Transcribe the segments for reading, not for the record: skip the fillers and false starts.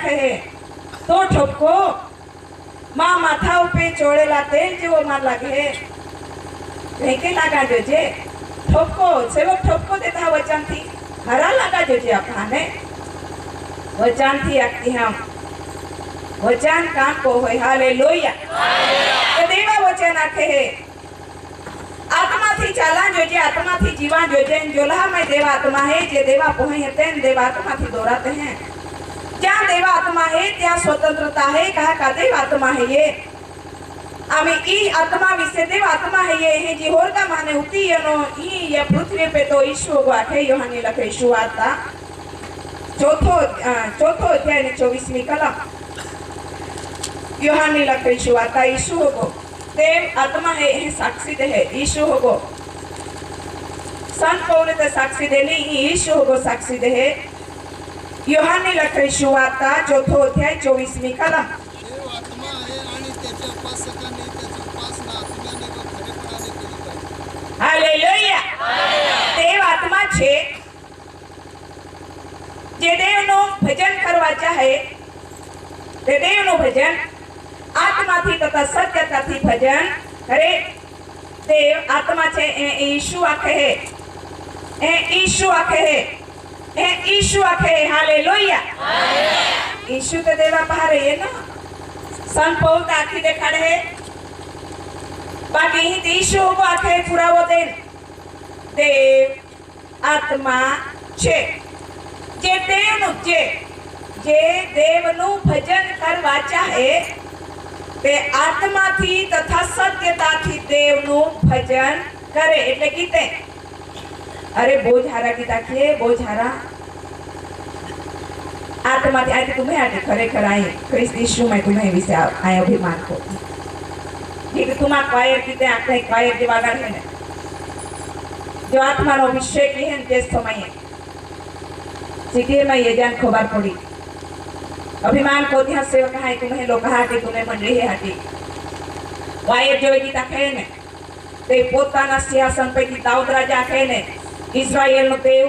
आखे है तो ठपको मां माथा उपे चोड़ेला तेल जेवो मार लागे के लागा जोजे ठपको सेवक ठपको देता वचन थी हरा लागा जोजे आपने वचन थी आखती हम वचन काम को होय हालेलुया तो देवा वचन आखे है आत्मा थी चाला जोजे आत्मा थी जीवन जोजे जोला में देवा आत्मा है जे देवा पोहे है तेन देवा आत्मा थी दोराते हैं जहाँ देवा आत्मा है ત્યાં स्वतंत्रता है कहा का देवा आत्मा है ये आम्ही ई आत्मा विषय देव आत्मा है ये है जी होर का माने उती यनो ई या पृथ्वी पे तो ईशु वाके योहानी लखे शुवार्ता चौथो अध्याय ने 24वीं कलम योहानी लखे शुवार्ता ईशु होगो देव आत्मा है साक्षी दे है ईशु होगो संत पौले ते साक्षी दे नहीं ईशु होगो साक्षी दे है योहानी लखे शुवार्ता चौथो अध्याय 24वीं कलम हालेलुया देव आत्मा छे जे देवनो भजन करवा चाहे ते देवनो भजन आत्माथी तथा सत्यताथी भजन करे देव आत्मा छे ए यीशु आखे है ए यीशु आखे है ए यीशु आखे है हालेलुया यीशु ते देवा बाहर है ना सन पौल आखी देखाड़े है बाकी ही यीशु को आखे पुरावो दे देव आत्मा छे जे देवनु भजन करवा चाहे ते आत्मा थी तथा सत्यता थी देवनु भजन करे એટલે કીતે अरे बोझारा गीता के बोझारा आत्मा थी आज तुम्हें आटे खरेखर आई ख्रिस्त यीशु में तुम्हें विषय आए अभिमान को कि तुम क्वायर कीते आखे क्वायर जे वागा है जो आत्मा नो अभिषेक है ते समय सिटी में ये जान खबर पड़ी अभिमान को ध्यान सेवक है तुम्हें लोग हाटी तुम्हें मंडली है हाटी वायर जो गीता कहे ने ते पोताना सिंहासन पे की दाऊद राजा कहे ने इस्राएल नो देव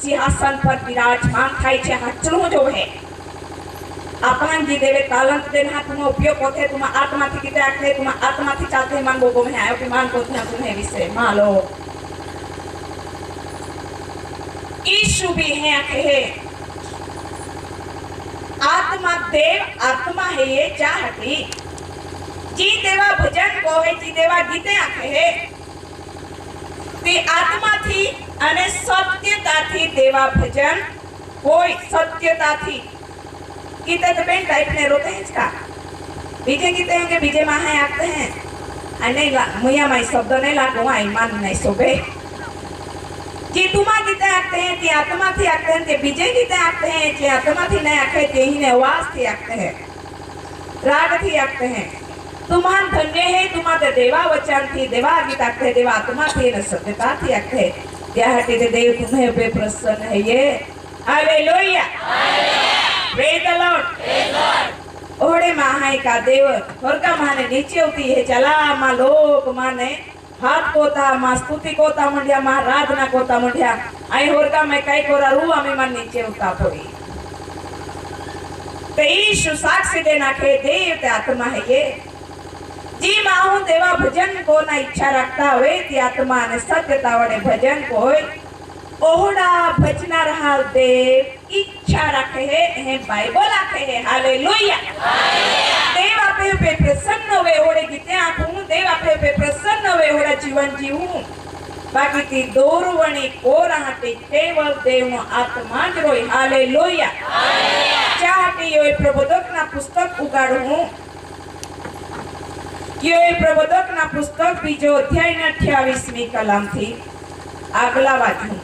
सिंहासन पर विराजमान थाई छे हाचलो जो है आपन जी देवे तालंत देना तुम उपयोग होते तुम आत्मा थी किते आखे तुम आत्मा थी चाहते मन बोगो में आयो अभिमान को ध्यान तुम्हें विषय मालो यीशु भी है आखे है आत्मा देव आत्मा है ये चाहती जी देवा भजन को है जी देवा गीते आखे है ते आत्मा थी अने सत्यता थी देवा भजन कोई सत्यता थी गीते तो पेन टाइप ने रोते हैं इसका बीजे गीते होंगे बीजे माहे आते हैं अने मुया माई शब्द नहीं लागू आई मान नहीं सोबे जी तुमा गीते आते हैं कि आत्मा थी आते हैं कि बीजे गीते आते हैं कि आत्मा थी नहीं आते कि ही ने आवाज थी आते हैं राग थी आते हैं तुमान धन्य है तुम्हारे देवा वचन थी देवा गीत आते देवा आत्मा थी न सत्यता थी आते क्या हटे दे देव तुम्हें पे प्रसन्न है ये हालेलुया प्रेज द लॉर्ड ओड़े माहाई का देव और का माने नीचे उठी है चला मा लोक माने हाथ कोता मा स्तुति कोता मंडिया मा आराधना कोता मंडिया आई होर का मैं कई कोरा रू आमी मन नीचे उता पड़ी ते यीशु साक्षी देना के देव ते आत्मा है ये जी माहू देवा भजन को ना इच्छा रखता हुए ती आत्मा ने सत्यता वडे भजन को होय ओहड़ा भजना रहा देव इच्छा रखे है बाइबल आखे है हालेलुया देव आपे पे प्रसन्न हुए ओड़े गीते आखूं देव आपे पे प्रसन्न हुए ओड़ा जीवन जीवूं बाकी ती दोरवणी कोराहटी केवल देव नो आत्मा ज रोय हालेलुया चाहती होय प्रबोधक ना पुस्तक उगाड़ूं ये प्रबोधक ना पुस्तक बीजो अध्याय ने 28वीं कलम थी आगला वाचूं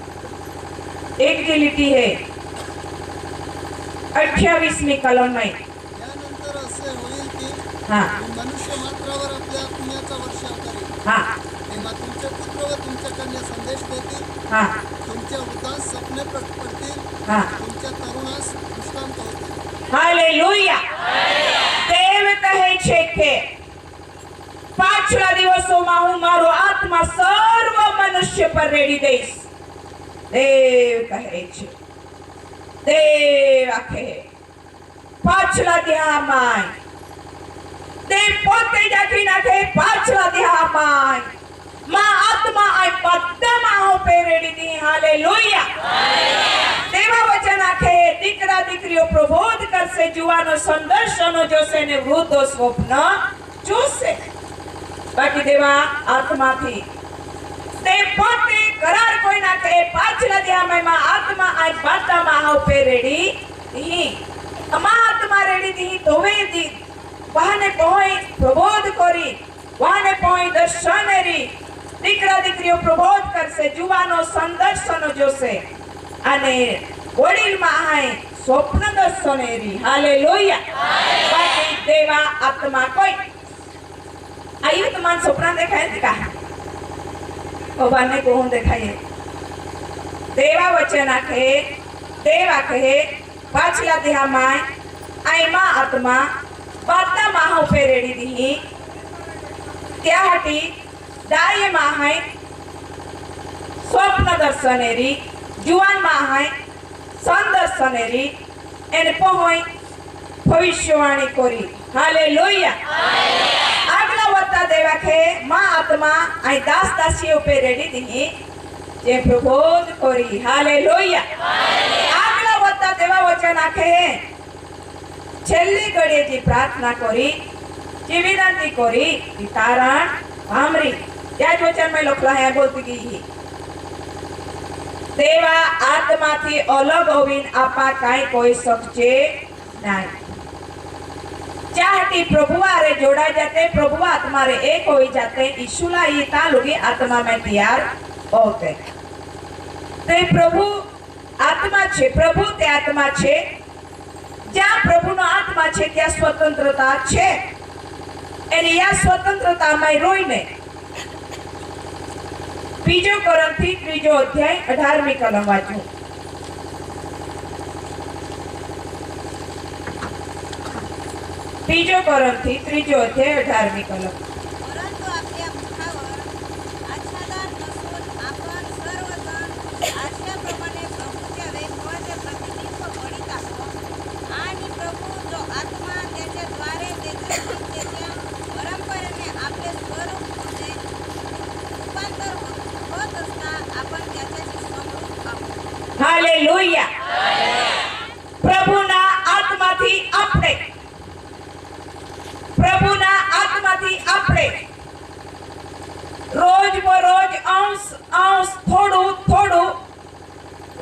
एक जे लिटी है 28वीं कलम में यानंतर असे होईल की हां मनुष्य मात्रावर आपल्या पुण्याचा वर्षाव करेल हां तेव्हा तुमचे पुत्र व तुमच्या कन्या संदेश देतील हां तुमच्या वृद्धास स्वप्ने प्रकट पडतील हां तुमच्या तरुणास दृष्टांत होतील हालेलुया देव कहे छे के पाछला दिवसों हूँ मारो आत्मा सर्व मनुष्य पर रेडी देश देव कहे छे देव आखे पाछला देहामाय देव पोते जाकी नाखे पाछला देहामाय मां आत्मा आय बद्दाમાં હું પેરેડી દી હાલેલુયા દેવા વચન આખે દીકરા દીકરીઓ પ્રબોધ કરશે જુવાનો સંદર્શનો જોશે ને વૃદ્ધો સ્વપ્ન જોશે બાકી દેવા આત્માથી તે પોતે કરાર કોઈ નાખે પાછલા દેહામાં આત્મા આજ બદ્દામાં હું પેરેડી દી અમા આત્મા રેડી દી તોવે દી વાહને પોઈ પ્રબોધ કરી વાહને પોઈ દર્શનેરી દીકરા દીકરીઓ પ્રબોધ કરશે જુવાનો સંદર્શનો જોશે અને વડીલમાં આય સ્વપ્ન દર્શનેરી હાલેલુયા બાકી દેવા આત્મા કોઈ આયુ તમાન સ્વપ્ન દેખાય કા ભગવાનને કોણ દેખાય દેવા વચન આખે દેવા કહે પાછલા દેહામાં આયમાં આત્મા બદ્દામાં હું પેરેડી દી त्या हटी दाय माहाय स्वप्न दर्शनेरी जुवान माहाय संदर्शनेरी एने पोहोय भविष्यवाणी करी हालेलुया आगला वत्ता देवा खे मा आत्मा आई दास दासी पे रेडी दी जे प्रबोध करी हालेलुया आगला वत्ता देवा वचन आखे छेल्ली घड़े जी प्रार्थना करी जी विनंती करी तारण भामरी त्याज वचन में लखला है बोलती गई देवा आत्मा थी अलग होवीन आपा काई कोई सकचे नहीं चाहती प्रभु आरे जोड़ा जाते प्रभु आत्मा रे एक होई जाते ईशुला ये तालुगी आत्मा में तैयार होते ते प्रभु आत्मा छे प्रभु ते आत्मा छे ज्या प्रभु नो आत्मा छे त्या स्वतंत्रता छे एनी या स्वतंत्रता में रोईने बीजो कोरिन्थी 3 अध्याय 18મી कलम वाचू बीजो कोरिन्थी 3 अध्याय 18મી कलम परंतु आपल्या मुखावर आच्छादन नसून आपण सर्वजण आज्ञेप्रमाणे प्रभूच्या वैभवाचे प्रतिनिधित्व करीत आहोत आणि प्रभू जो आत्मा त्याच्याद्वारे देतो त्याच्या परंपरेने आपले स्वरूप मध्ये रूपांतर होत असता आपण त्याच्याशी समरूप आहोत हालेलुया प्रभुना आत्माथी આપણે प्रभुना आत्माथी આપણે રોજ બરોજ અંશ થોડું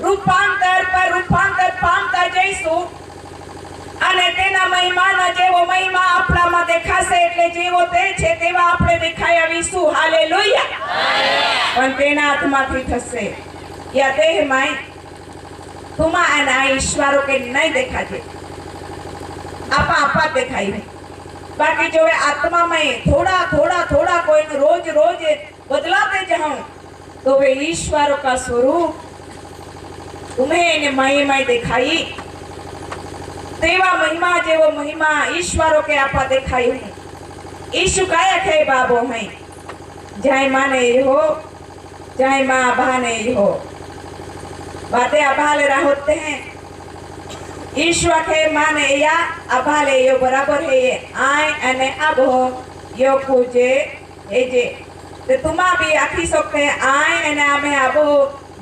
રૂપાંતર પર રૂપાંતર પામતા જઈશું અને તેના મહિમાનો જેવો મહિમા આપણામાં દેખાશે એટલે જેવો તે છે તેવા આપણે દેખાઈ આવીશું હાલેલુયા પણ તેના હાથમાંથી થશે या દેહમાં तुमा અને ઈશ્વરો કે નહીં દેખાજે આપા દેખાઈ बाकी जो है आत्मा में थोड़ा कोई रोज बदलाते जाऊं तो वे ईश्वर का स्वरूप तुम्हें ने महिमा दिखाई देवा महिमा जेवो महिमा ईश्वरों के आपा दिखाई हूं ईशु काया खे बाबो है जाय माने हो जाय मां भाने हो बातें अभाले होते हैं ईश्वर के माने या अभाले यो बराबर है ये आय अने अब हो यो पूजे हे जे ते तुमा भी आखी सकते हैं आय अने आमे अब हो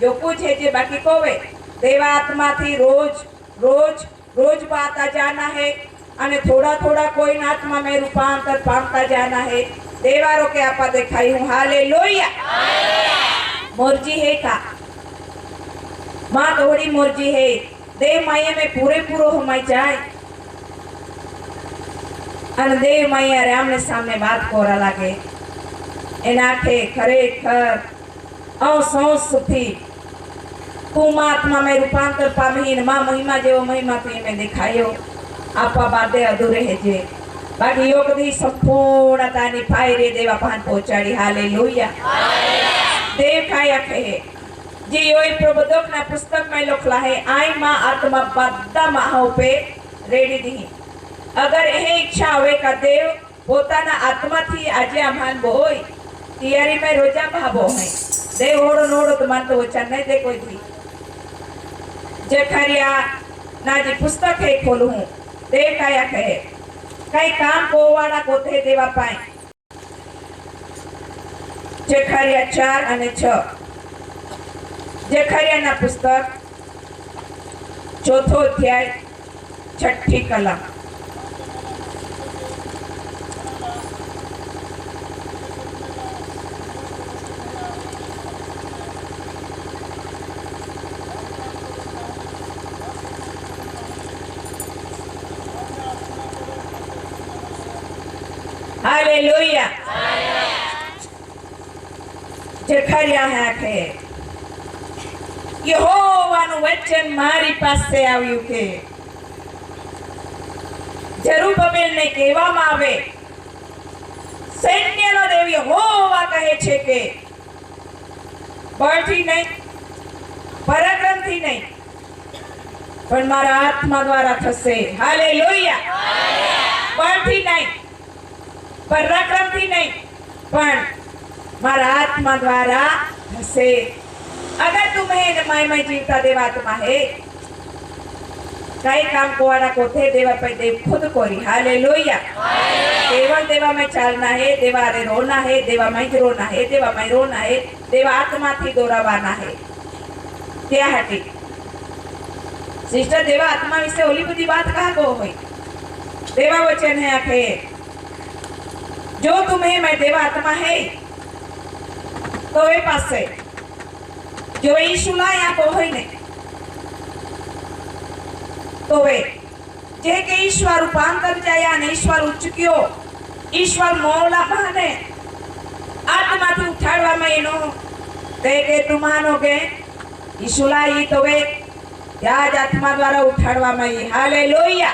यो पूजे जे बाकी कोवे देवात्मा थी रोज पाता जाना है अने थोड़ा कोई आत्मा में रूपांतर पामता जाना है देवारों के आपा दिखाई हूं हालेलुया मोरजी है का मां थोड़ी मोरजी है देव माया में पूरो हमाय जाए અને દેવ માયા રામને સામે વાત કોરા લાગે એના આંખે ખરેખર અસંસથી તું આત્મા में रूपांतर पामी ने मां महिमा जेवो महिमा तो एमे देखायो आपा बादे अधूरे है जे बाकी योग दी संपूर्णतानी फायरे देवा पान पहुंचाड़ी हालेलुया देव काया कहे जे योई प्रबोधक ना पुस्तक में लखला है आई मां आत्मा बद्दा माहो पे रेडी दी अगर यह इच्छा होवे का देव पोताना आत्मा थी आजे अमान बोय तियारी में रोजा भाबो है देव होड़ो नोड़ो तो मान तो वचन नहीं दे कोई थी जखरिया ना जी पुस्तक है खोलू हूँ देव काया कहे कई काम कोवाड़ा कोथे देवा पाए जखरिया 4 અને 6 जखरियाना पुस्तक 4થો અધ્યાય 6ઠી કલમ हालेलुया जखरिया है यहोવાનું વચન મારી પાસે આવ્યું કે જરુબબેલને કહેવામાં આવે સૈન્યનો દેવ યહોવા કહે છે કે બળથી નહીં પરાક્રમથી નહીં પણ મારા આત્મા દ્વારા થશે હાલેલુયા બળથી નહીં પરાક્રમથી નહીં પણ મારા આત્મા દ્વારા થશે अगर तुम्हें माय माय जीवता देवात्मा है कई काम कोवाड़ा कोथे देवा पे देव खुद कोरी हालेलुया केवल देवा में चलना है देवा रे रोना है देवा में रोना है देवा में रोना है देवा आत्मा थी दोरावाना है क्या हटी सिस्टर देवा आत्मा विषय ओली बुद्धि बात कहा को होई देवा वचन है आखे जो तुम्हें मैं देवा आत्मा है तो वे पास से जो ईशुला यहाँ को होई ने तो वे जे के ईश्वर रूपांतर जाया ने ईश्वर उच्चक्यो ईश्वर मौला माने आत्मा थी उठाड़वा में एनो ते के तुमानोगे ईशुला ही तो वे याज आत्मा द्वारा उठाड़वा में हालेलुया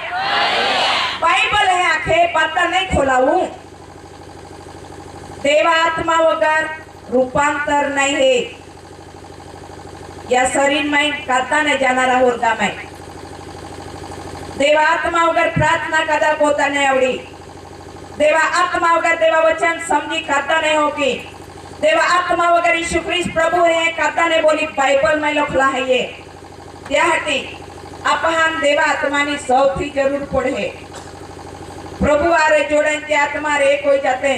बाइबल है आखे पता नहीं खोलाऊं देवा आत्मा वगर रूपांतर नहीं है या शरीर में करता ने जानारा होगा में देवा आत्मा वगर प्रार्थना कदा पोता ने आवड़ी देवा आत्मा वगर देवा वचन समझी करता नहीं होगी देवा आत्मा वगर यीशु ख्रिस्त प्रभु है करता ने बोली बाइबल में लखला है ये क्या हटी अपहान देवा आत्मा ની સૌથી જરૂર પડે પ્રભુ આરે જોડે તે આત્મા રે કોઈ જાતે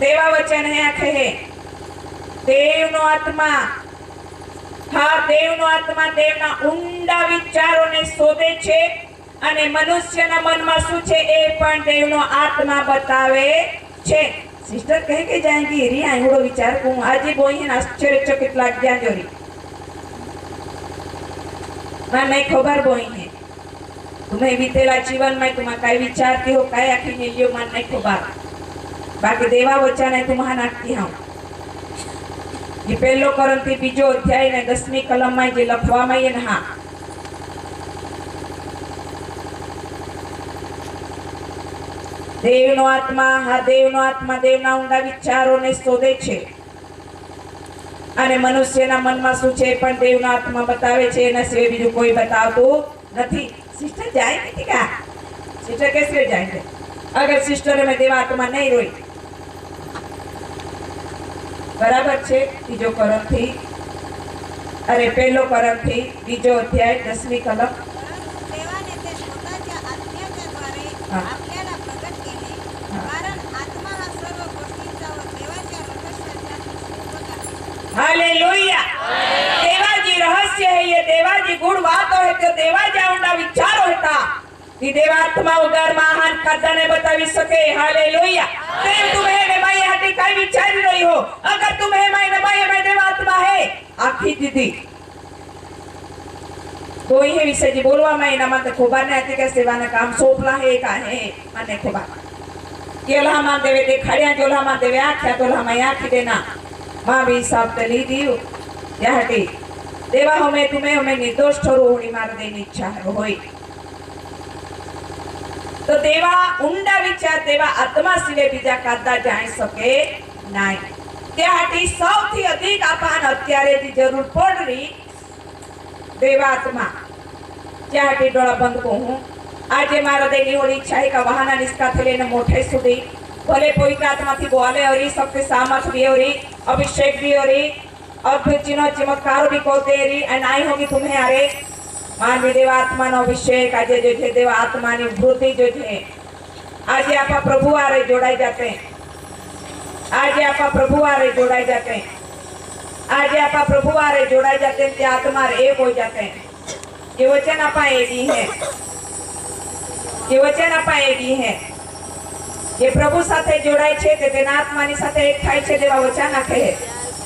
देवा वचन है आखे है देवनो आत्मा हाँ देवनो आत्मा देवना ઊંડા વિચારોને શોધે છે અને મનુષ્યના મનમાં શું છે એ પણ દેવનો આત્મા બતાવે છે સિસ્ટર કહે કે જાएंगी રી આંગળો વિચાર કો આજે બોઈ ને આશ્ચર્યચકિત લાગ ગયા જોરી ના નહીં ખબર બોઈ है तुम्हें बीतेला जीवन में तुम काय विचारती हो काय आखी ने लियो मन नहीं खबर बाकी देवा वचन है तुम्हारा नाखती हूँ ये पहलो करंती बीजो अध्याय ने 10મી कलम में जे लखवामां है ने हाँ देवनो आत्मा देवना ઊંડા વિચારોને શોધે છે અને મનુષ્યના મનમાં શું છે પણ દેવનો આત્મા બતાવે છે એના સિવાય બીજું કોઈ બતાવતું નથી सिस्टर जाएंगे क्या सिस्टर कैसे जाएंगे अगर सिस्टर में देवा आत्मा नहीं रोई बराबर छे बीजो करम थी अरे पहलो करम थी बीजो अध्याय 10મી कलम देवाने ते स्वतःच्या आत्म्याच्या द्वारे हा. आपल्याला प्रगट केले हा. कारण आत्मा हा सर्व गोष्टींचा व देवाच्या रहस्याचा शोधक आहे हालेलुया देवाजी रहस्य है ये देवाजी गुण बात है तो देवाजा ઊંડા વિચારો હતા कि देवात्मा वगर महान कदा ने बतावी सके हालेलुया देव तुम्हें ने माई हटी काय विचारी रही हो अगर तुम्हें माई ने माई में देवात्मा है आखी दीदी तो ये विषय जी बोलवा में ना मत खोबा ने आती के सेवाना काम सोपला है का है माने खोबा केला मा देवे दे खड़िया जोला मा देवे आख्या तोला मा आखी देना मां भी सब तली दियो या हटी देवा हमें तुम्हें हमें निर्दोष ठहरो होनी मार देनी इच्छा है होई तो देवा ઊંડા વિચાર દેવા આત્મા સિવાય બીજા કાદા જાણી શકે નહીં તે હાટી સૌથી અધિક આપણ અત્યારે જે જરૂર પડરી દેવા આત્મા જે હાટી ડોળા બંધ કહું આજે મારા દેની હોળી ઈચ્છા है का वाहना निष्काथे लेने मोठे सुधी भले पवित्र आत्मा थी बोले और सबके सामर्थ भी और अभिषेक भी और अद्भुत चिन्ह चमत्कार भी कहते रही एंड आई होगी तुम्हें अरे માનવી દેવ આત્માનો અભિષેક આજે जो છે દેવ આત્માની વૃદ્ધિ जो છે આજે આપા પ્રભુ આરે જોડાઈ જાતે આજે આપા પ્રભુ આરે જોડાઈ जाते आज आप प्रभु आरे जोड़ाई जाते हैं आत्मा एक हो जाते हैं ये वचन आप एक ही है ये वचन आप एक ही है ये प्रभु साथे जोड़ाई छे ते तेना आत्मानी साथे एक थाई छे देवा वचन आखे है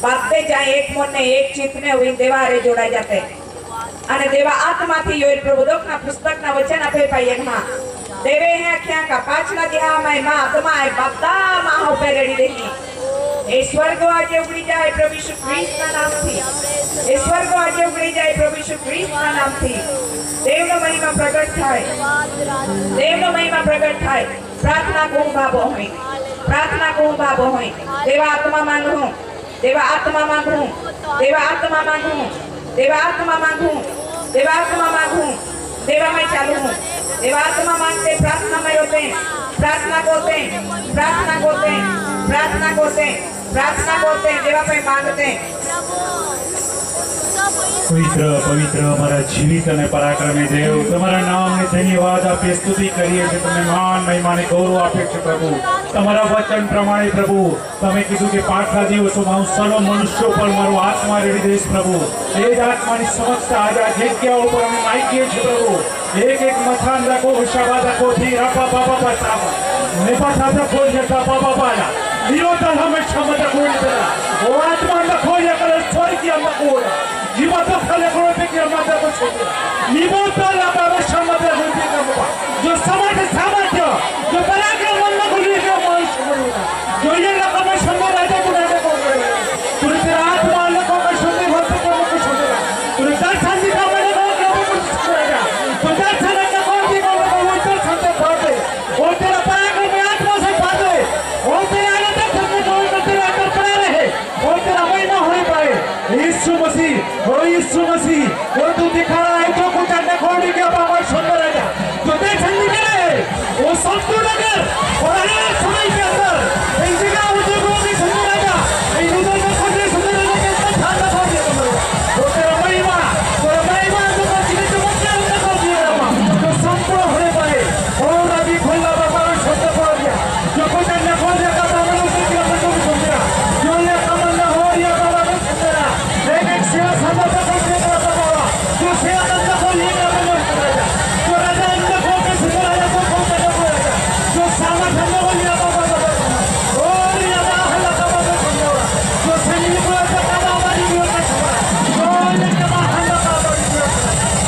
बापते जाए एक मन ने एक चित्त में हुई देवा आरे जोड़ाई जाते अने देवा आत्मा थी योर प्रभुदोक ना पुस्तक ना वचन आपे पाइए हां देवे है क्या का पाछला दिहा में मां आत्मा है बापदा मां हो पे रेडी देखी ईश्वर को आज उगड़ी जाए प्रभु यीशु ख्रीस्त का नाम थी ईश्वर को आज उगड़ी जाए प्रभु यीशु ख्रीस्त का नाम थी देव नो महिमा प्रकट थाय देव नो महिमा प्रकट थाय प्रार्थना को भावो होई प्रार्थना को भावो होई देवा आत्मा मांगू देवा आत्मा मांगू देवा आत्मा मांगू देवा आत्मा मांगू देवा आत्मा मांगू देवा मैं चालू हूं देवा आत्मा मांगते प्रार्थना में होते प्रार्थना करते प्रार्थना करते प्रार्थना करते प्रार्थना करते देवा पे मांगते पवित्र पवित्र हमारा जीवित અને પરાક્રમી દેવ તમારા નામને ધન્યવાદ આપીએ સ્તુતિ કરીએ છીએ તમને માન મહિમા અને ગૌરવ આપીએ છીએ પ્રભુ તમારા વચન પ્રમાણે પ્રભુ તમે કીધું કે પાછલા દિવસોમાં હું સર્વ મનુષ્યો પર મારો આત્મા રેડી દઈશ પ્રભુ એ જ આત્માની સમક્ષતા આજે આ જગ્યા ઉપર અમે માગીએ છીએ પ્રભુ એક એક મથાન રાખો શાબા રાખો થી રાપા બાપા પાસા નેપા સાથા કોઈ જતા બાપા પાલા નિરોધન હંમેશા મત કોઈ તરા ઓ આત્મા ન કોઈ કરે સ્વર્ગી અમ કોઈ जीवातो खाले करो पे कि माता को छोड़ निबोतो लाबावे शमते होती का जो सामर्थ्य जो पराक्रम मन को लेके मन छोड़ना जो ये रकम शंभर राजा को राजा को तुरे तेरा आत्मा लोगों को शंभर भक्त को छोड़ेगा तुरे दर्शन दिखा मैंने को छोड़ेगा तो दर्शन का कौन दिखा वो तो संते पाते वो तेरा पराक्रम में आत्मा से पाते वो तेरा आनंद करने को तेरा अंदर पड़ा रहे वो तेरा महिमा हो पाए यीशु मसीह वो तू दिखा रहा है जो कुछ अन्य खोड़ी के बाबा सुंदर है तो देख नहीं करे वो सब तू नगर और आने समय के अंदर इन जगह वो जो भी सुंदर है इन उधर में खोड़े सुंदर है के साथ खाना खा दिया वो तेरा महिमा तो जिन्हें जो मत क्या कर दिया तो संपूर्ण होने पाए और अभी खुला बाबा सुंदर पड़ गया जो कुछ अन्य खोड़े का बाबा लोग के अंदर जो सुंदर जो ये कमल हो या बाबा को सुंदर एक एक सेवा साधा जो सेवा करता हो ये जो राजा अंदर को के सुंदर राजा को करता हो जो सामर्थ्य हो ये बाबा और ये बाबा का सुंदर जो सैनिक को का हमारी जो का जो ये महान का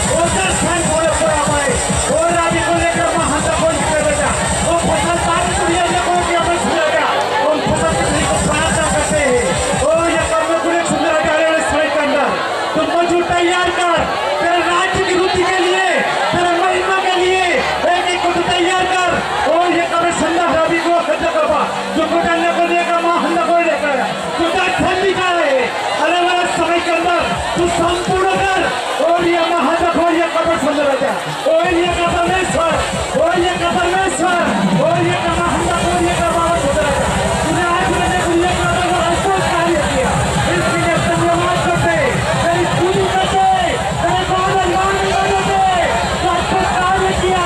वो दर्शन बोले पूरा पाए और राजी को लेकर महान को निकल बेटा वो फसल पानी को ये को के हमें सुनेगा और फसल को प्रार्थना करते हैं और ये कर्म पूरे सुंदर कार्य स्वयं के अंदर तुम मौजूद तैयार कर तेरे राज्य की वृद्धि के लिए तेरे महिमा के लिए एक एक को तैयार कर और ये कभी सुंदर रवि को खर्च करवा जो कुटन्ने को देगा महान को लेकर तू दर्शन दिखा रहे अलग अलग समय के अंदर तू संपूर्ण कर और ये महान को ये कभी सुंदर राजा और ये का परमेश्वर और ये का परमेश्वर और ये का महान को ये का बाबा सुंदर राजा तूने आज मैंने को ये का अद्भुत कार्य किया इसके लिए धन्यवाद करते तेरी स्तुति करते तेरे बादल मान करते अद्भुत कार्य किया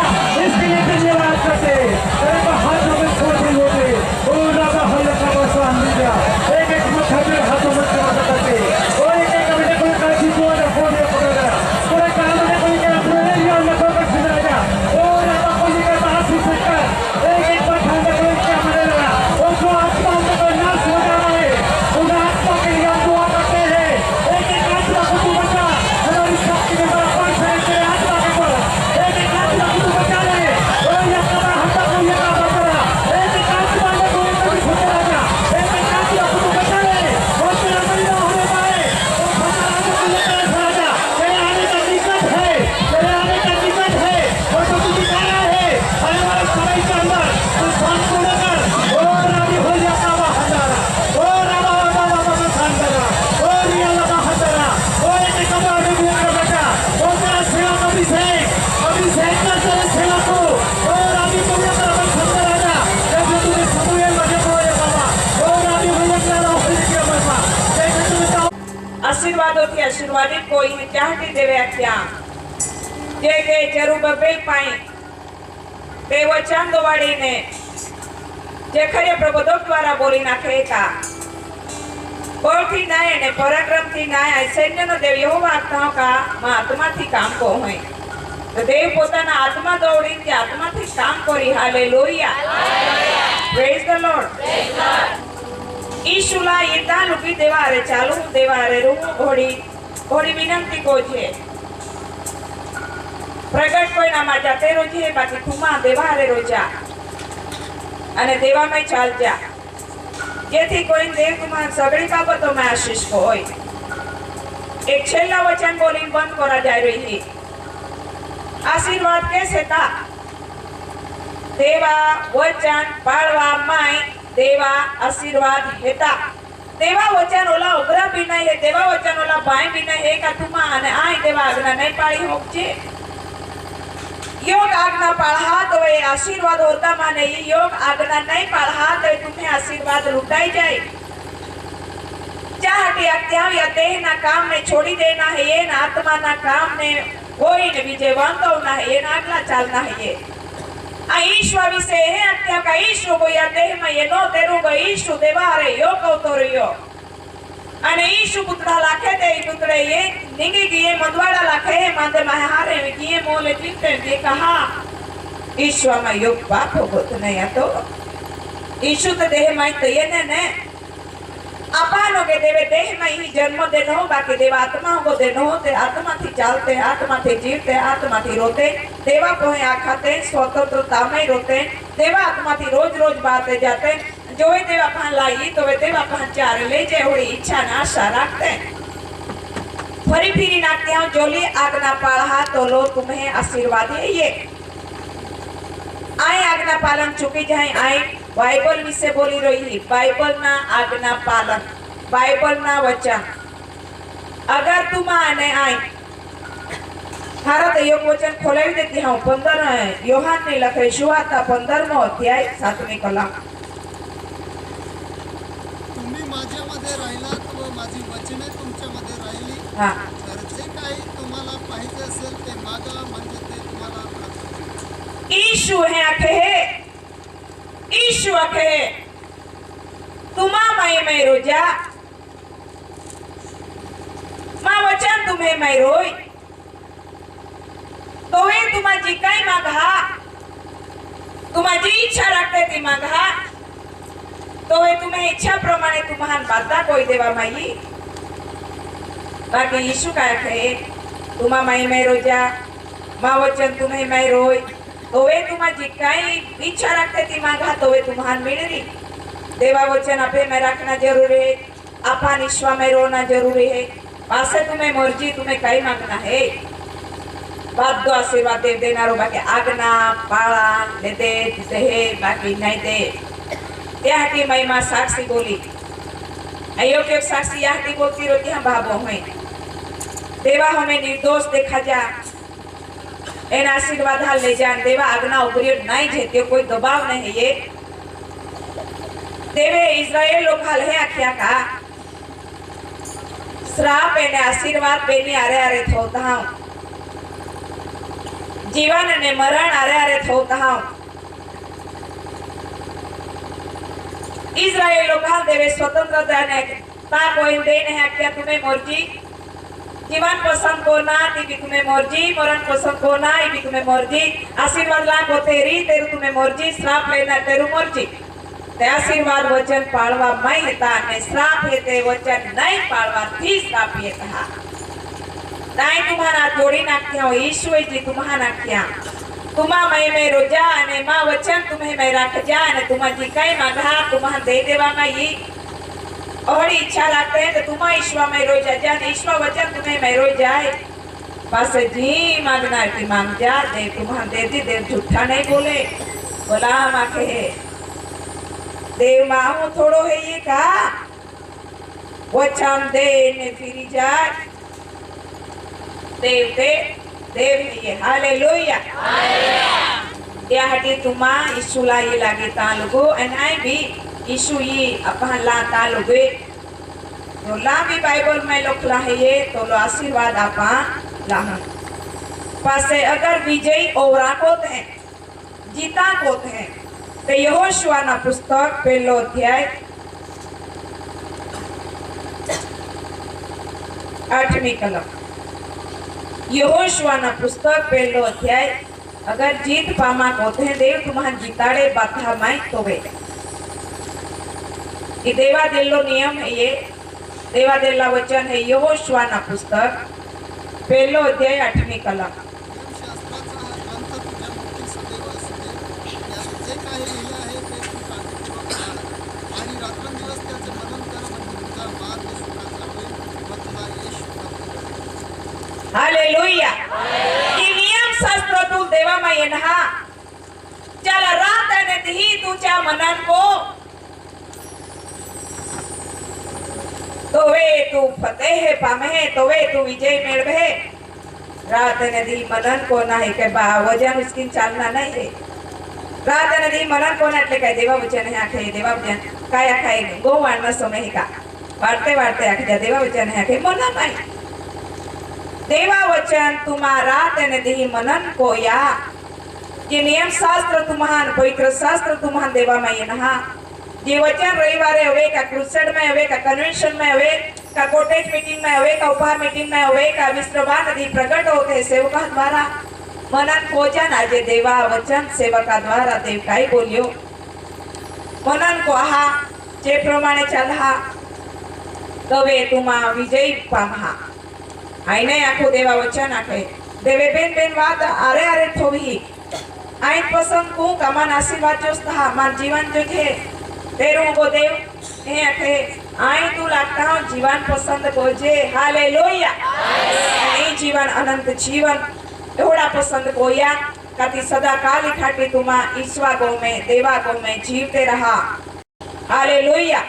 इसके लिए धन्यवाद करते तेरे हाथों में छोड़े होते और राजा हल्ला का बसान दिया एक एक मुट्ठी हाथों में छोड़ करते और एक एक कभी कोई काजी को ना फोड़े पड़ेगा कोई काम में कोई क्या पूरे या ना कोई सुन राजा और राजा कोई का बात सुन कर एक एक पठान में कोई क्या मरेगा और जो आत्मा में कोई नाश हो जा रहा है उन आत्मा के लिए हम दुआ करते हैं एक एक आत्मा को तू बचा हमारी शक्ति के बराबर से तेरे आत्मा के पर एक एक आत्मा को तू बचा ले और ये कबा हटा को ये का बचा एक एक आत्मा में कोई कभी सुन राजा एक एक आत्मा को तू बचा ले और तेरा महिमा होने पाए और भगवान को लेकर राजा तेरे आने का निकट है तेरे आने का निकट है और जो तू दिखा रहा है आने वाले समय के अंदर तू संपूर्ण कर और रानी हो जा बाबा हजारा और राबा बाबा संतरा और ये लगा हजारा और एक कबा में भी कर बेटा और तेरा सेवा अभिषेक कर तेरे सेवा को और रानी को ये कर संतर राजा जब तूने समूएल मजे को ये बाबा और रानी हो जा हो गया बाबा जैसे तूने आशीर्वादों की आशीर्वादित कोई चाहती देवे क्या जे के जरुब्बाबेल पाई ते वचन दवाड़ीने जे खरे प्रबोधक द्वारा बोली नाखे का बोलती नाय ने पराक्रम थी नाय सैन्य नो देव यहोवा आत्माओं का मां आत्मा थी काम को होय तो देव पोताना आत्मा दौड़ी के आत्मा थी काम करी हालेलुया प्रेज द लॉर्ड ईशुला येता लुकी देवारे चालू देवारे रूह घोड़ी घोड़ी विनंती को छे प्रगट कोई ना माजा तेरो छे बाकी तुमा देवारे रोजा अने देवा में चाल जा जेथी कोई देव तुमा सगड़ी बाबतों में आशीष को होय एक छेल्ला वचन बोली बंद करा जाय रही आशीर्वाद कैसे था देवा वचन पाळवा माय देवा आशीर्वाद हेता देवा वचन ओला उग्र भी नहीं है देवा वचन ओला बाय भी नहीं है का तुमा अने आय देवा आज्ञा नहीं पाळी होचे योग आज्ञा पाळहा तो ये आशीर्वाद होता माने ये योग आज्ञा नहीं पाळहा तो तुम्हें आशीर्वाद लुटाई जाए चाहती अत्याव या देह ना काम ने छोड़ी देना है ये ना आत्मा ना काम ने कोई ने विजयवान तो ना है ये ना अगला चलना है ये ईश्वर विषय है अत्या का ईश्वर को या देह में ये नो तेरू को ईश्वर देवारे यो को तो रियो अने ईश्वर पुत्रा लाखे ते पुत्रे ये निंगी किए मधवाड़ा लाखे है मांदे महारे में किए मोले चिंतन ये कहा ईश्वर में योग बाप हो तो नहीं तो ईश्वर तो देह में तो ये ने अपानो के देवे देह में ही जन्म देनो बाकी देव आत्मा को देनो ते आत्मा थी चालते आत्मा थी जीवते आत्मा थी रोते देवा को है आखाते स्वतंत्रता में रोते देवा आत्मा थी रोज रोज बाते जाते जो वे देवा पान लाई तो वे देवा पान चार ले जे होड़ी इच्छा ना आशा रखते फरी फिरी नाकते हैं जोली आज्ञा पाळहा तो लो तुम्हें आशीर्वाद है ये आए आज्ञा पालन चुकी जाए आए बाइबल विषय बोली रही बाइबल ना आज्ञा पालन बाइबल ना वचन अगर तुम आने आए भारत योग वचन खोलाई देती हूँ 15 योहान ने लखे सुवार्ता 15 अध्याय 7वी कलम तुम्ही माझ्यामध्ये राहिलात व माझी वचने तुमच्यामध्ये राहिली हाँ तर जे काही तुम्हाला पाहिजे असेल ते मागा म्हणजे ते तुम्हाला प्राप्त होईल. ईशु है आखे ईशु आखे तुमा माई मैं रोजा मां वचन तुम्हें मैं रोई तो वे तुम्हारी काही मागा तुम्हारी इच्छा रखते ती मागा तो वे तुम्हें इच्छा प्रमाणे तुम्हारा बाधा कोई देवा माई बाकी यीशु का है तुमा माई मैं रोजा मां वचन तुम्हें मैं रोई तो वे तुम्हारी काही इच्छा रखते ती मागा तो वे तुम्हारा मिलरी देवा वचन आपे में रखना जरूरी है आपा ईश्वर में रोना जरूरी है पासे तुम्हें मर्जी तुम्हें कई मांगना है बात दो आशीर्वाद देव देना रो बाकी आज्ञा पालन ले दे बाकी नहीं दे त्याहती महिमा साक्षी बोली अयोग्य साक्षी याहती बोलती रहती हम भावों में देवा हमें निर्दोष देखा जा इन आशीर्वाद हाल ले जान देवा आज्ञा उग्र नहीं जेते कोई दबाव नहीं है ये देवे इस्राएल लोग हाल है आख्या का श्राप एने आशीर्वाद बेनी आरे आरे थोता हूं जीवन ने मरण आरे आरे थोता हूं इस्राएल लोग हाल देवे स्वतंत्रता ने ता कोई देने है क्या तुम्हें मर्जी जीवन पसंद को ना ती तुम्हें मर्जी मरण पसंद को ना ये तुम्हें मर्जी आशीर्वाद ला को तेरी तेरू तुम्हें मर्जी श्राप लेना तेरू मर्जी ते आशीर्वाद वचन पाळवा मैं हेता ने श्राप हेते वचन नहीं पाळवा थी श्राप ये कहा ताई तुम्हारा जोड़ी नाख्या हो ईश्वर जी तुम्हारा नाख्या तुमा मैं रोजा ने मां वचन तुम्हें मैं रख जा ने तुम्हारी कई मांगा तुम्हारा दे देवा मैं ये और इच्छा रखते हैं तो तुमा ईश्वर में रोजा जा ईश्वर वचन तुम्हें मैं रोज जाए बस जी मांगना की मांग जा दे तुम्हारा दे दी देव झूठा नहीं बोले बोला माखे देव माहू थोड़ो है ये का वचन दे ने फिरी जाए देव दे देव है ये हालेलुया या हटी तुमा यीशु ला ये लागे तालुगो एंड आई भी यीशु ये अपन ला तालुगे जो ला भी बाइबल में लिखला है ये तो लो आशीर्वाद आपा ला पासे अगर विजयी ओवरा कोत है जीता कोत है तो यहोशुआ ना पुस्तक पहलो अध्याय 8वीं कलम यहोशुआ ना पुस्तक पहलो अध्याय अगर जीत पामा कोते देव तुम्हान जीताड़े बाथा माई तो वे ये देवा दिल्लो नियम है ये देवा दिल्ला वचन है यहोशुआ ना पुस्तक पहलो अध्याय 8वीं कलम हालेलुया ये नियम शास्त्र तू देवा में ये नहा चल रात ने दी तुझा मनन को तो वे तू फतेह पामे तो वे तू विजय मेळवे रात ने दी मनन को नाही के बा वजन उसकी चालना नहीं है रात ने दी मनन को એટલે કઈ દેવા વચન હે આખે દેવા વચન કાયા ખાઈ ગો વાળના સમય કા વાર્તે વાર્તે આખે દેવા વચન હે આખે મન નહીં देवा वचन तुम्हारा तेने दी मनन को या ये नियम शास्त्र तुम्हान पवित्र शास्त्र तुम्हान देवा में ये नहा ये वचन रविवार हुए का क्रूसेड में हुए का कन्वेंशन में हुए का कोटेज मीटिंग में हुए का उपहार मीटिंग में हुए का विश्रवा नदी प्रकट होते सेवका द्वारा मनन खोजन आज देवा वचन सेवका द्वारा देव काई बोलियो मनन को आहा जे प्रमाणे चलहा तवे तुमा विजय पामहा आईने आखो देवा वचन आखे देवे बेन बेन वाद अरे अरे थोवी आइन पसंद को कमान आशीर्वाद जोस्ता मान जीवन जो थे तेरू को देव ए आखे आई तू लगता हूँ जीवन पसंद को जे हालेलुया नहीं जीवन अनंत जीवन एवढा पसंद को या कति सदा काल खाटी तुमा ईश्वा गो में देवा गो में जीवते रहा हालेलुया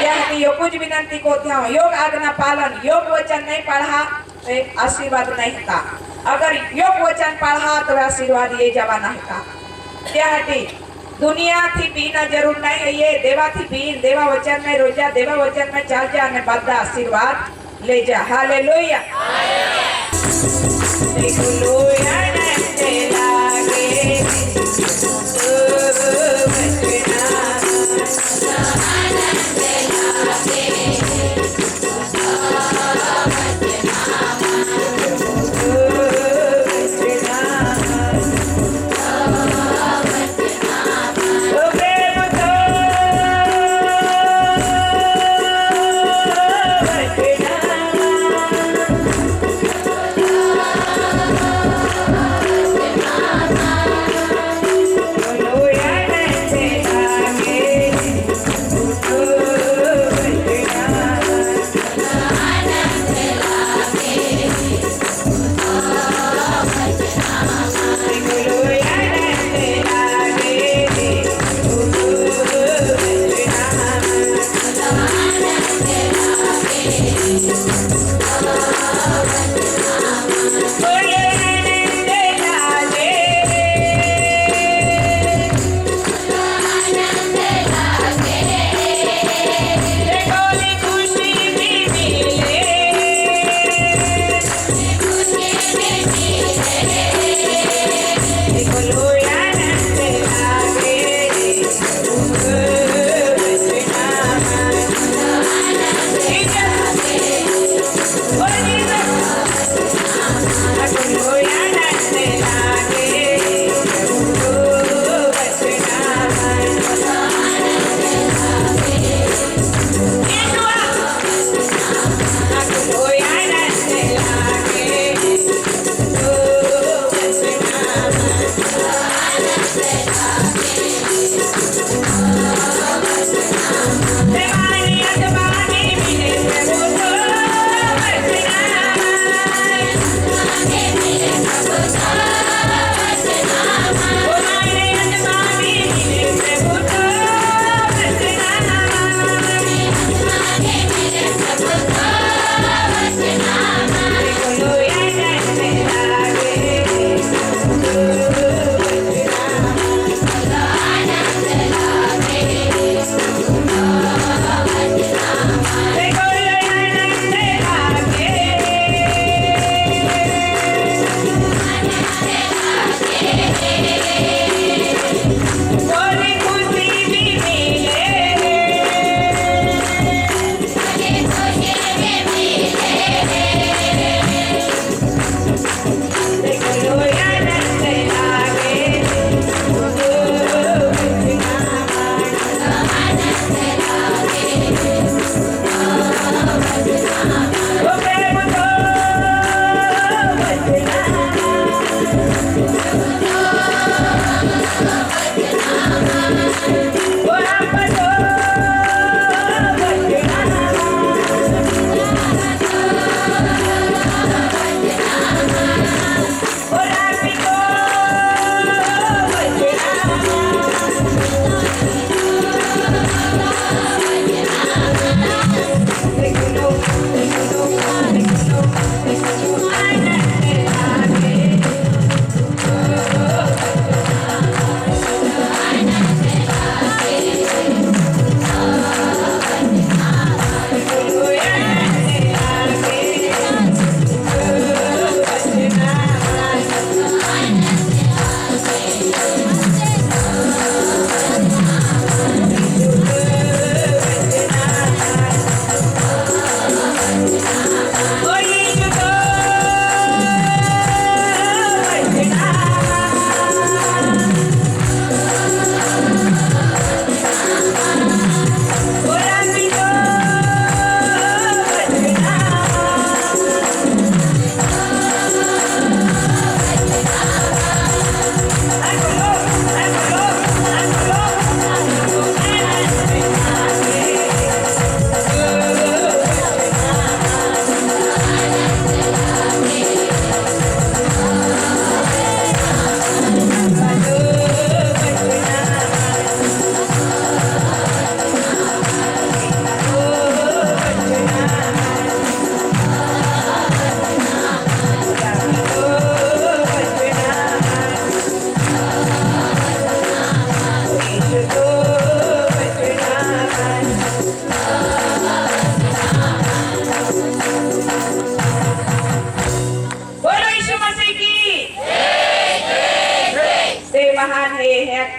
ત્યાં योग कुछ विनंती को ध्यान योग आज्ञा पालन योग वचन नहीं पढ़ा तो आशीर्वाद नहीं था अगर योग वचन पढ़ा तो आशीर्वाद ये जवा नहीं था त्याहती दुनिया थी पीना जरूर नहीं है ये देवा थी पीन देवा वचन में रोजा देवा वचन में चल जा ने बद्दा आशीर्वाद ले जा हालेलुया हालेलुया ने लागे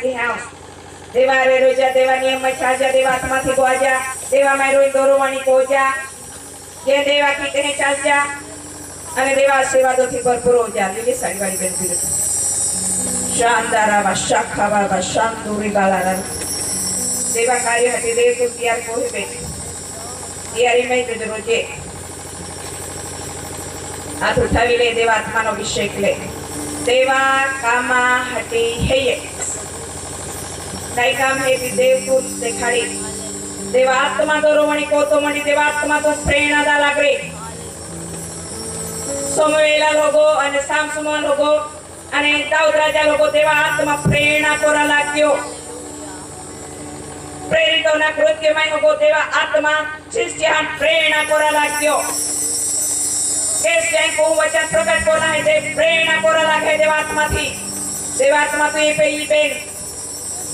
ह्या देवा रे रोजा देवा नियम में छाजा देवा आत्मा थी गोजा देवा मैं रोई दोरो वाणी गोजा ये देवा की कहे चल जा अने देवा आशीर्वादों थी भरपूर हो जा लीजिए साड़ी वाली बन भी शानदारा वा शाखा वा शांतुरी बालारा देवा कार्य हटे देव तो तैयार को ही बेटे तैयारी में तो रोजे हाथ उठावी ले देवा आत्मा नो अभिषेक ले देवा कामा हटी है ये कई काम है भी देव को दिखाड़ी देवा आत्मा तो रोवणी को तो मणि देवा आत्मा तो प्रेरणा दा लागरे सोमवेला लोगो अने सामसुमा लोगो अने दाऊद राजा लोगो देवा आत्मा प्रेरणा कोरा लाग्यो प्रेरितोना कृत्यमय लोगो देवा आत्मा शिष्यान प्रेरणा कोरा लाग्यो केस जाय को वचन प्रकट कोना है दे प्रेरणा कोरा लागे देवा आत्मा थी देवा आत्मा तो ये पे ही बेन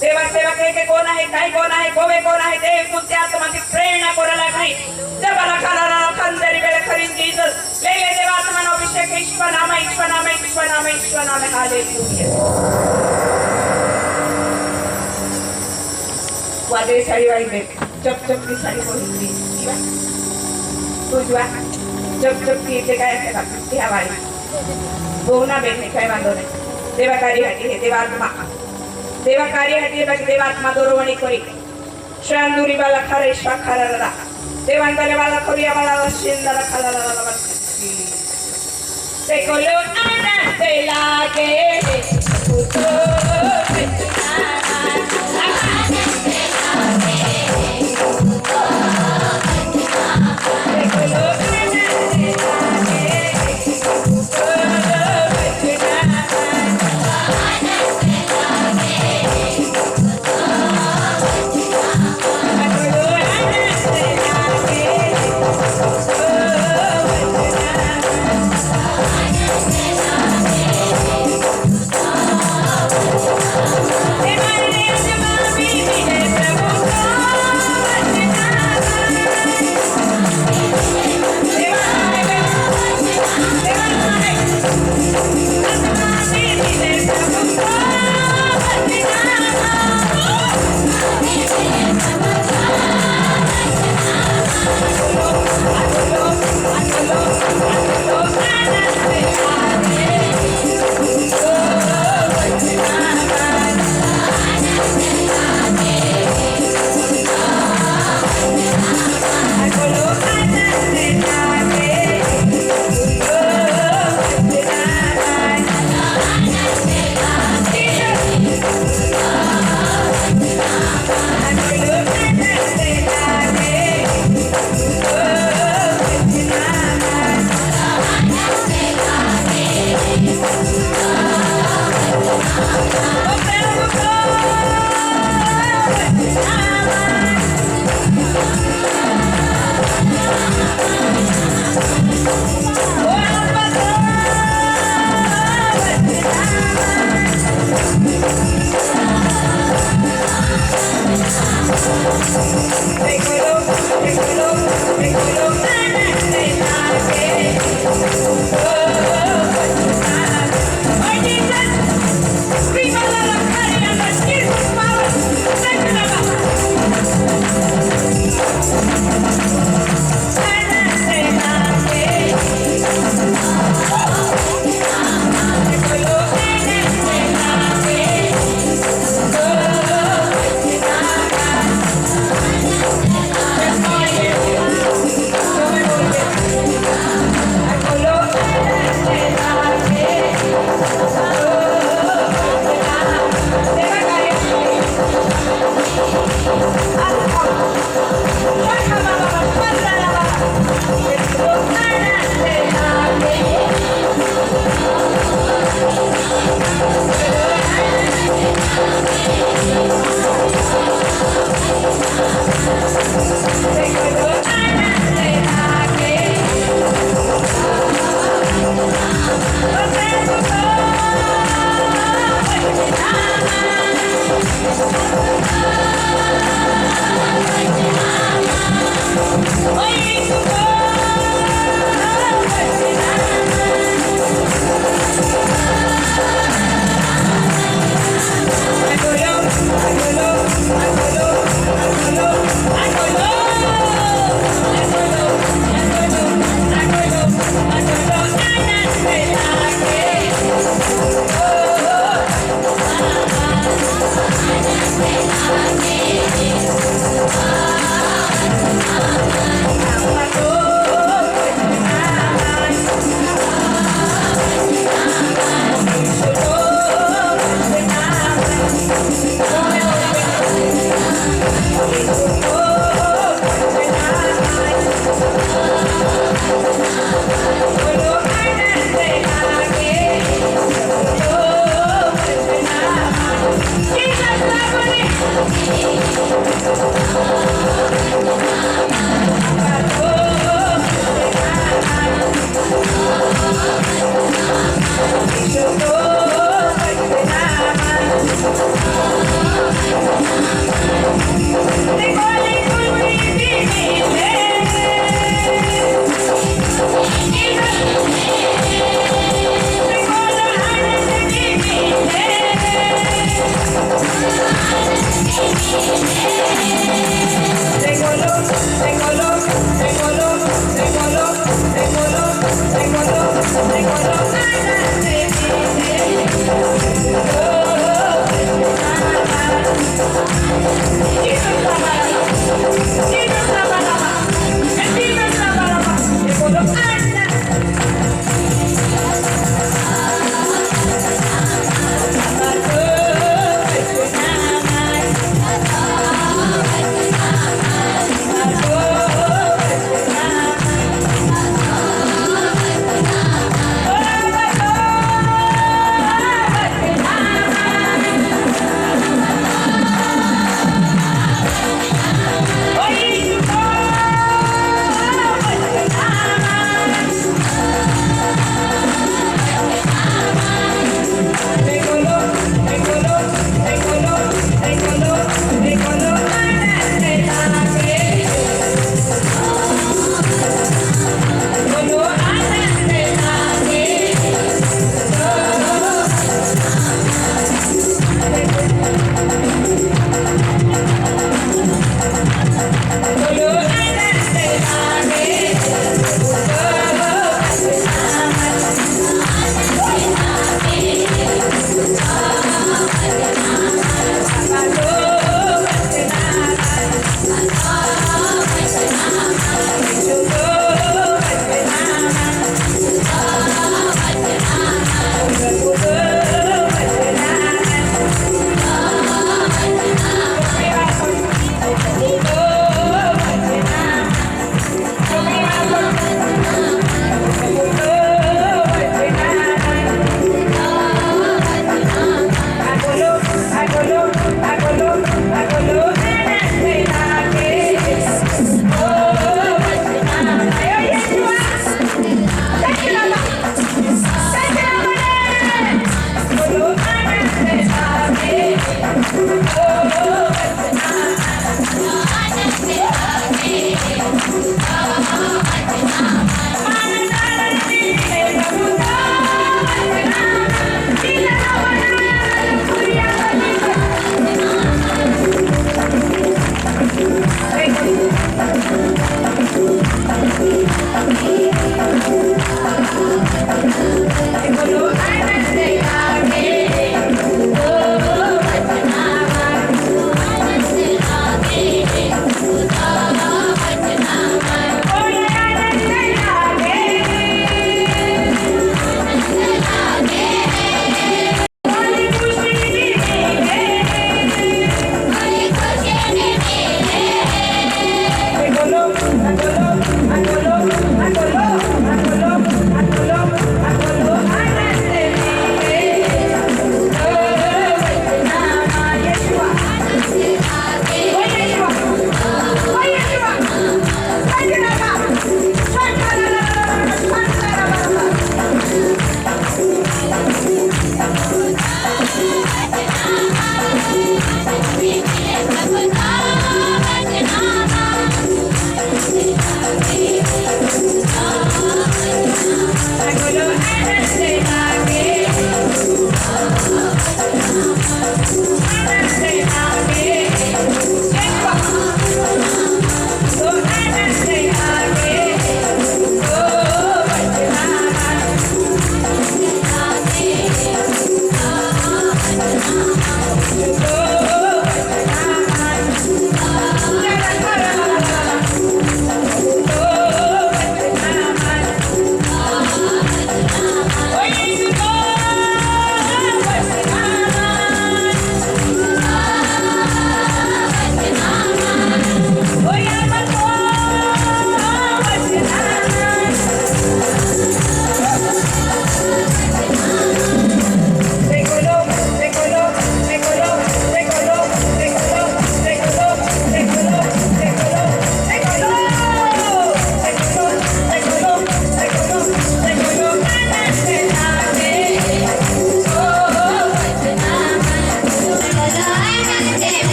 देवा सेवा के कोना है काय कोना है गोवे कोना है देव तुझे आत्मा की प्रेरणा कोरा लागे जब अला खंदरी बेले खरीन जीसस ले ले देवा आत्मा नो अभिषेक ईश्वर नाम ईश्वर नाम ईश्वर नाम ईश्वर नाम हालेलुया वादे साड़ी वाली बेट चप चप की साड़ी बोली थी तुझवा चप चप की इतने काय है बाकी हवाई बोना बेट ने काय वांदो ने देवा कार्य हटी है देवा कार्य हटी है बाकी देवा आत्मा दोरोवणी कोरी शांदुरी बाला खरे शाखररा देवांतरे बाला कोरिया बाला शिंदला खलाला ते कोलो आनंद लागे उतो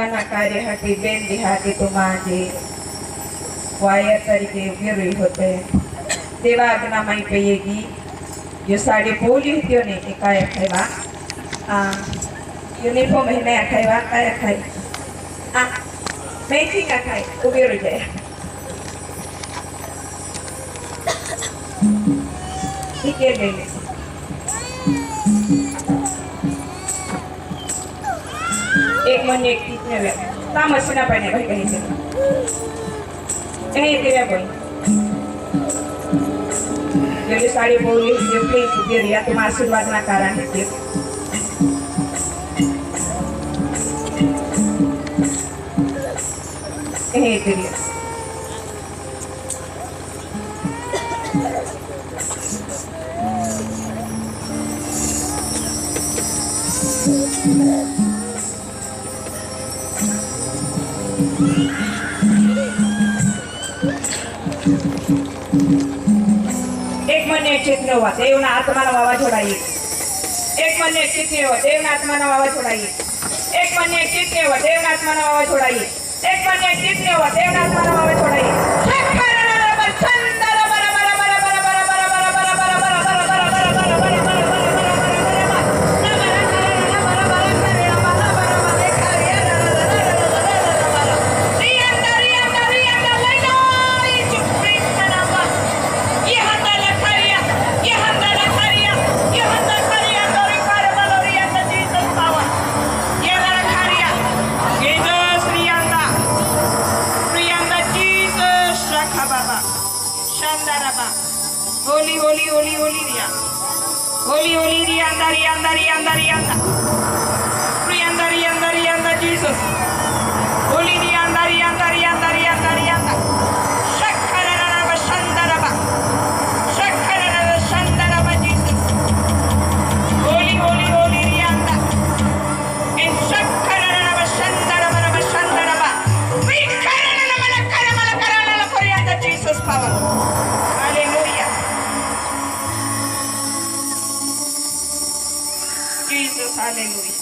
સેવાના કાર્ય હાટી બેન દિહાટી તો માજે વાયર તરીકે ઉભી રહી હોતે તેવા આજ્ઞામાં કહીએગી जो साड़ी बोली होती ने कि काय खाइबा यूनिफॉर्म है नया खाइबा काय खाई मैचिंग का खाई उबे रह जाए ठीक है ले ले एक मन एक तीस में वे काम मशीना पहने भाई कहीं से कहीं तेरे बोल जो साड़ी बोली जो प्लीज उबे रिया तुम आशीर्वाद ना कारण है कहीं तेरे एक मन एक चित्त हुआ देवना आत्मा ना वावा छोड़ाइए एक मन एक चित्त हुआ देवना आत्मा ना वावा छोड़ाइए एक मन एक चित्त हुआ देवना आत्मा ना वावा छोड़ाइए एक मन एक चित्त हुआ देवना आत्मा ना वावा छोड़ाइए Holy, holy, holy, holy, Ria. Holy, holy, Rianda, Rianda, Rianda, Rianda. Rianda, Rianda, Rianda, Jesus. Holy, Rianda, Rianda, Rianda, Rianda, Rianda. Shakhararaba, Shandaraba. Shakhararaba, Shandaraba, Jesus. Holy, holy, holy, Rianda. And Shakhararaba, Shandaraba, Shandaraba. Vikararaba, Karamala, Karamala, Korianda, Jesus power. Jesus, hallelujah.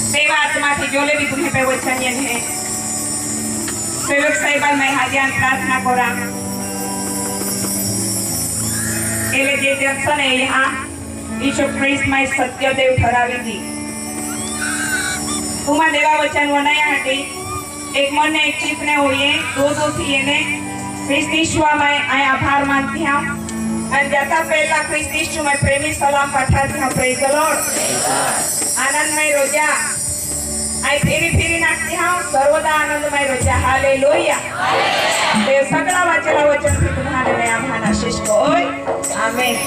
सेवा आत्मा थी जोले भी तुम्हें पे वचनियन है सेवक साहिबान मैं हाजियान प्रार्थना कोरा एले जे दर्शन है यहाँ ईशु ख्रिस्त में सत्य देव ठरावेगी उमा देवा वचन वनाया हटे एक मन ने एक चित ने होइए दो थी ने ख्रिस्त यीशु में आय आभार मानती हूं और जाता पहला ख्रिस्त यीशु में प्रेमी सलाम पाठाती हूं प्रेज द लॉर्ड आनंदमय रोजा आय फिरी नाचती हूं सर्वदा आनंदमय रोजा हालेलुया देव सगळा वाचला वचन थी तुम्हारे में आभार आशीष को आमीन